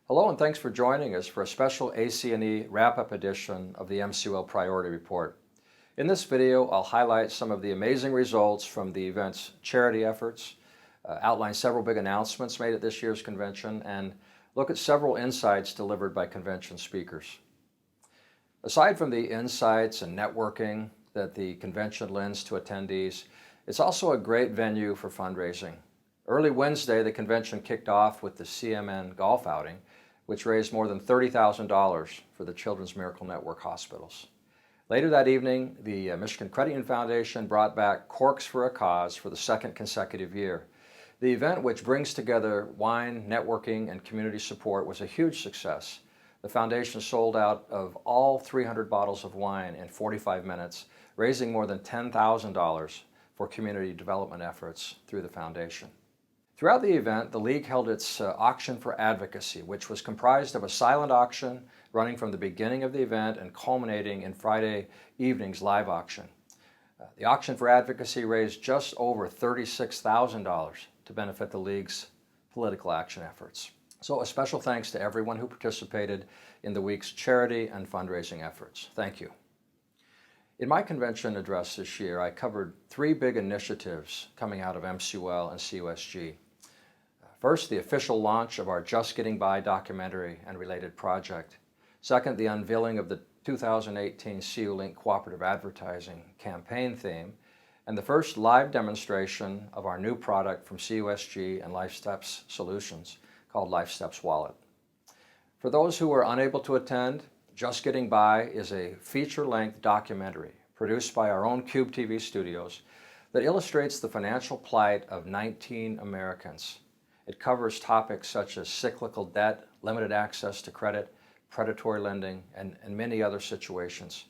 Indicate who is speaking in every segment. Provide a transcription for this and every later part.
Speaker 1: Hello and thanks for joining us for a special AC&E wrap-up edition of the MCUL Priority Report. In this video, I'll highlight some of the amazing results from the event's charity efforts, outline several big announcements made at this year's convention, and look at several insights delivered by convention speakers. Aside from the insights and networking that the convention lends to attendees, it's also a great venue for fundraising. Early Wednesday, the convention kicked off with the CMN golf outing, which raised more than $30,000 for the Children's Miracle Network hospitals. Later that evening, the Michigan Credit Union Foundation brought back Corks for a Cause for the second consecutive year. The event, which brings together wine, networking, and community support, was a huge success. The foundation sold out of all 300 bottles of wine in 45 minutes, raising more than $10,000 for community development efforts through the foundation. Throughout the event, the League held its Auction for Advocacy, which was comprised of a silent auction running from the beginning of the event and culminating in Friday evening's live auction. The Auction for Advocacy raised just over $36,000 to benefit the League's political action efforts. So a special thanks to everyone who participated in the week's charity and fundraising efforts. Thank you. In my convention address this year, I covered three big initiatives coming out of MCUL and CUSG. First, the official launch of our Just Getting By documentary and related project. Second, the unveiling of the 2018 CU-Link Cooperative Advertising campaign theme, and the first live demonstration of our new product from CUSG and LifeSteps Solutions called LifeSteps Wallet. For those who were unable to attend, Just Getting By is a feature-length documentary produced by our own Cube TV studios that illustrates the financial plight of 19 Americans. It covers topics such as cyclical debt, limited access to credit, predatory lending, and many other situations.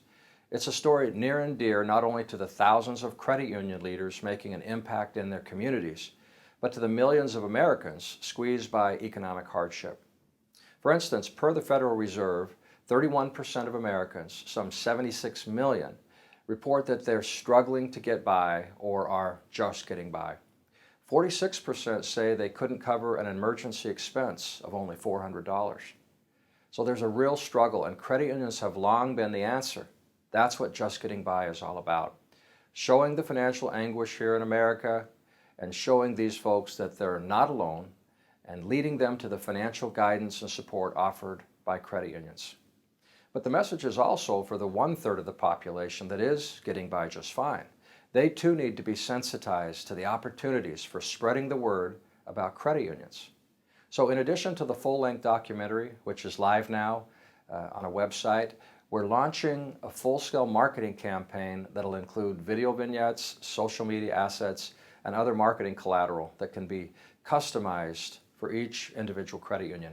Speaker 1: It's a story near and dear not only to the thousands of credit union leaders making an impact in their communities, but to the millions of Americans squeezed by economic hardship. For instance, per the Federal Reserve, 31% of Americans, some 76 million, report that they're struggling to get by or are just getting by. 46% say they couldn't cover an emergency expense of only $400. So there's a real struggle, and credit unions have long been the answer. That's what Just Getting By is all about. Showing the financial anguish here in America and showing these folks that they're not alone and leading them to the financial guidance and support offered by credit unions. But the message is also for the 1/3 of the population that is getting by just fine. They too need to be sensitized to the opportunities for spreading the word about credit unions. So in addition to the full-length documentary, which is live now on a website, we're launching a full-scale marketing campaign that'll include video vignettes, social media assets, and other marketing collateral that can be customized for each individual credit union.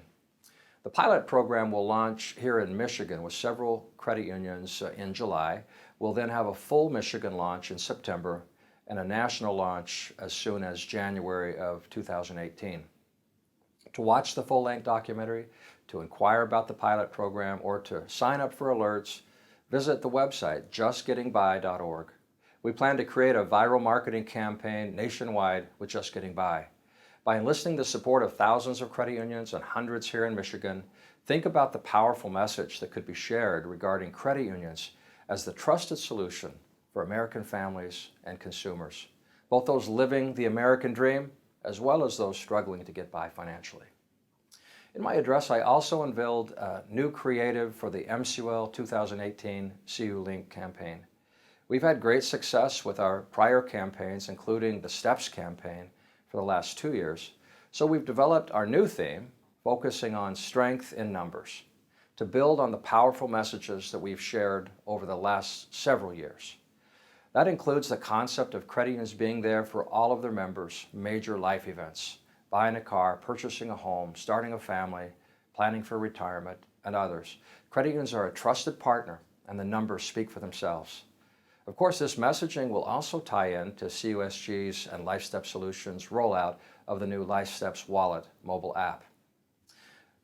Speaker 1: The pilot program will launch here in Michigan with several credit unions in July. We'll then have a full Michigan launch in September and a national launch as soon as January of 2018. To watch the full-length documentary, to inquire about the pilot program, or to sign up for alerts, visit the website justgettingby.org. We plan to create a viral marketing campaign nationwide with Just Getting By. By enlisting the support of thousands of credit unions and hundreds here in Michigan, think about the powerful message that could be shared regarding credit unions as the trusted solution for American families and consumers, both those living the American dream as well as those struggling to get by financially. In my address, I also unveiled a new creative for the MCUL 2018 CU-Link campaign. We've had great success with our prior campaigns, including the STEPS campaign, for the last 2 years. So we've developed our new theme, focusing on strength in numbers, to build on the powerful messages that we've shared over the last several years. That includes the concept of credit unions being there for all of their members' major life events, buying a car, purchasing a home, starting a family, planning for retirement, and others. Credit unions are a trusted partner, and the numbers speak for themselves. Of course, this messaging will also tie in to CUSG's and LifeSteps Solutions' rollout of the new LifeSteps Wallet mobile app.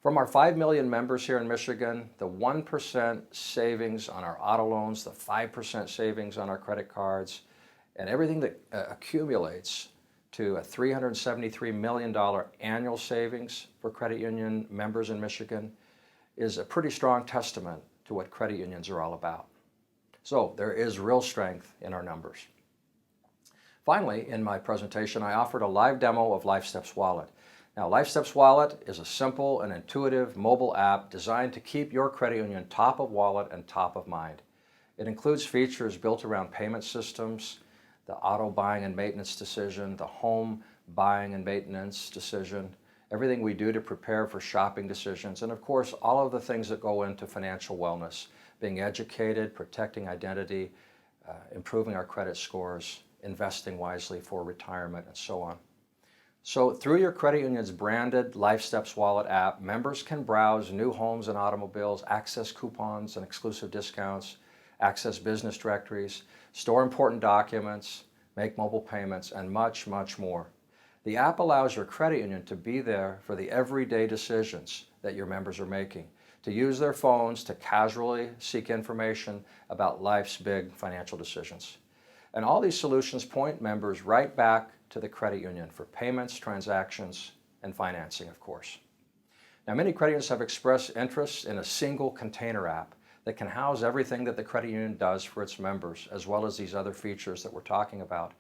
Speaker 1: From our 5 million members here in Michigan, the 1% savings on our auto loans, the 5% savings on our credit cards, and everything that accumulates to a $373 million annual savings for credit union members in Michigan is a pretty strong testament to what credit unions are all about. So there is real strength in our numbers. Finally, in my presentation, I offered a live demo of LifeSteps Wallet. Now, LifeSteps Wallet is a simple and intuitive mobile app designed to keep your credit union top of wallet and top of mind. It includes features built around payment systems, the auto buying and maintenance decision, the home buying and maintenance decision, everything we do to prepare for shopping decisions, and of course, all of the things that go into financial wellness, being educated, protecting identity, improving our credit scores, investing wisely for retirement, and so on. So through your credit union's branded LifeSteps Wallet app, members can browse new homes and automobiles, access coupons and exclusive discounts, access business directories, store important documents, make mobile payments, and much, much more. The app allows your credit union to be there for the everyday decisions that your members are making, to use their phones to casually seek information about life's big financial decisions. And all these solutions point members right back to the credit union for payments, transactions, and financing, of course. Now, many credit unions have expressed interest in a single container app that can house everything that the credit union does for its members, as well as these other features that we're talking about.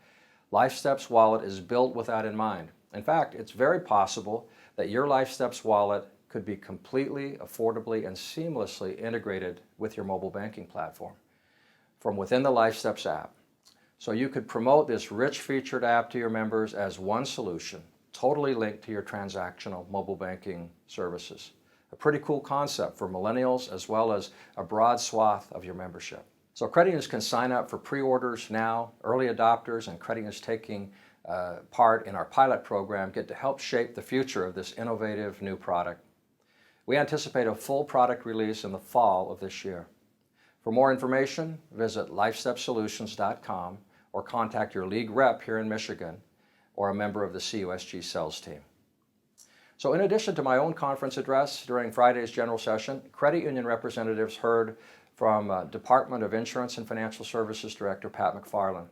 Speaker 1: LifeSteps Wallet is built with that in mind. In fact, it's very possible that your LifeSteps Wallet could be completely, affordably, and seamlessly integrated with your mobile banking platform from within the LifeSteps app. So you could promote this rich featured app to your members as one solution, totally linked to your transactional mobile banking services. A pretty cool concept for millennials as well as a broad swath of your membership. So credit unions can sign up for pre-orders now. Early adopters and credit unions taking part in our pilot program get to help shape the future of this innovative new product. We anticipate a full product release in the fall of this year. For more information, visit lifestepsolutions.com or contact your league rep here in Michigan or a member of the CUSG sales team. So in addition to my own conference address during Friday's general session, credit union representatives heard from Department of Insurance and Financial Services Director Pat McFarland.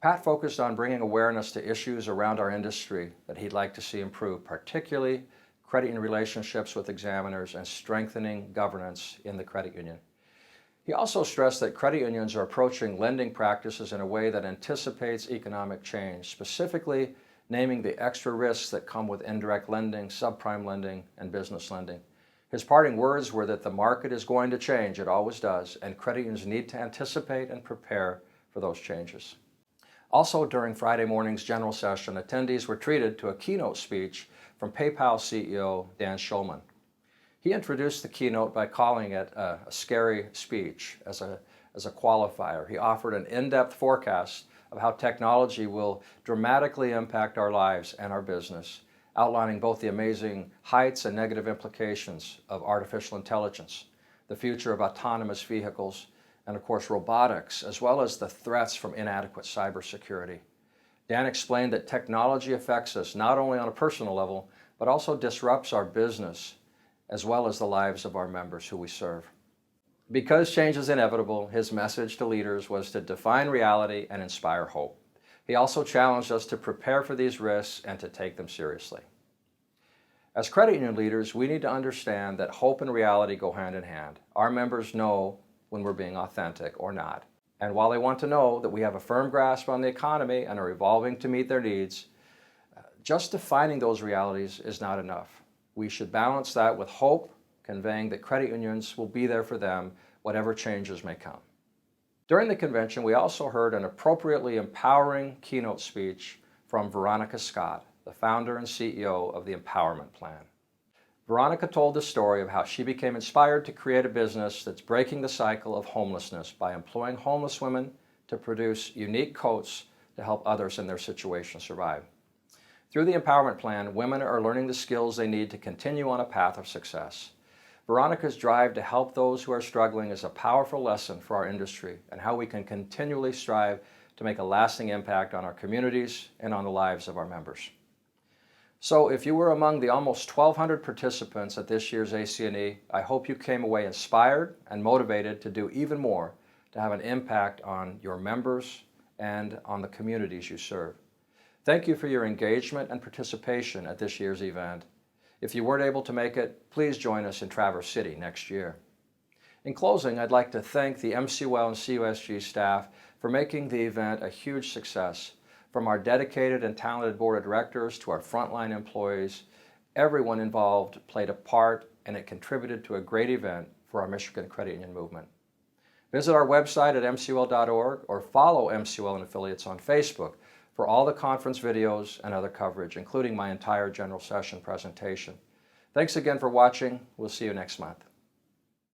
Speaker 1: Pat focused on bringing awareness to issues around our industry that he'd like to see improve, particularly credit union relationships with examiners and strengthening governance in the credit union. He also stressed that credit unions are approaching lending practices in a way that anticipates economic change, specifically naming the extra risks that come with indirect lending, subprime lending, and business lending. His parting words were that the market is going to change, it always does, and credit unions need to anticipate and prepare for those changes. Also during Friday morning's general session, attendees were treated to a keynote speech from PayPal CEO Dan Schulman. He introduced the keynote by calling it a scary speech as a qualifier. He offered an in-depth forecast of how technology will dramatically impact our lives and our business, outlining both the amazing heights and negative implications of artificial intelligence, the future of autonomous vehicles, and of course robotics, as well as the threats from inadequate cybersecurity. Dan explained that technology affects us not only on a personal level, but also disrupts our business, as well as the lives of our members who we serve. Because change is inevitable, his message to leaders was to define reality and inspire hope. He also challenged us to prepare for these risks and to take them seriously. As credit union leaders, we need to understand that hope and reality go hand in hand. Our members know when we're being authentic or not. And while they want to know that we have a firm grasp on the economy and are evolving to meet their needs, just defining those realities is not enough. We should balance that with hope, conveying that credit unions will be there for them, whatever changes may come. During the convention, we also heard an appropriately empowering keynote speech from Veronica Scott, the founder and CEO of the Empowerment Plan. Veronica told the story of how she became inspired to create a business that's breaking the cycle of homelessness by employing homeless women to produce unique coats to help others in their situation survive. Through the Empowerment Plan, women are learning the skills they need to continue on a path of success. Veronica's drive to help those who are struggling is a powerful lesson for our industry and how we can continually strive to make a lasting impact on our communities and on the lives of our members. So if you were among the almost 1,200 participants at this year's ACNE, I hope you came away inspired and motivated to do even more to have an impact on your members and on the communities you serve. Thank you for your engagement and participation at this year's event. If you weren't able to make it, please join us in Traverse City next year. In closing, I'd like to thank the MCWEL and CUSG staff for making the event a huge success. From our dedicated and talented board of directors to our frontline employees, everyone involved played a part, and it contributed to a great event for our Michigan Credit Union movement. Visit our website at mcwl.org or follow MCWEL and affiliates on Facebook for all the conference videos and other coverage, including my entire general session presentation. Thanks again for watching. We'll see you next month.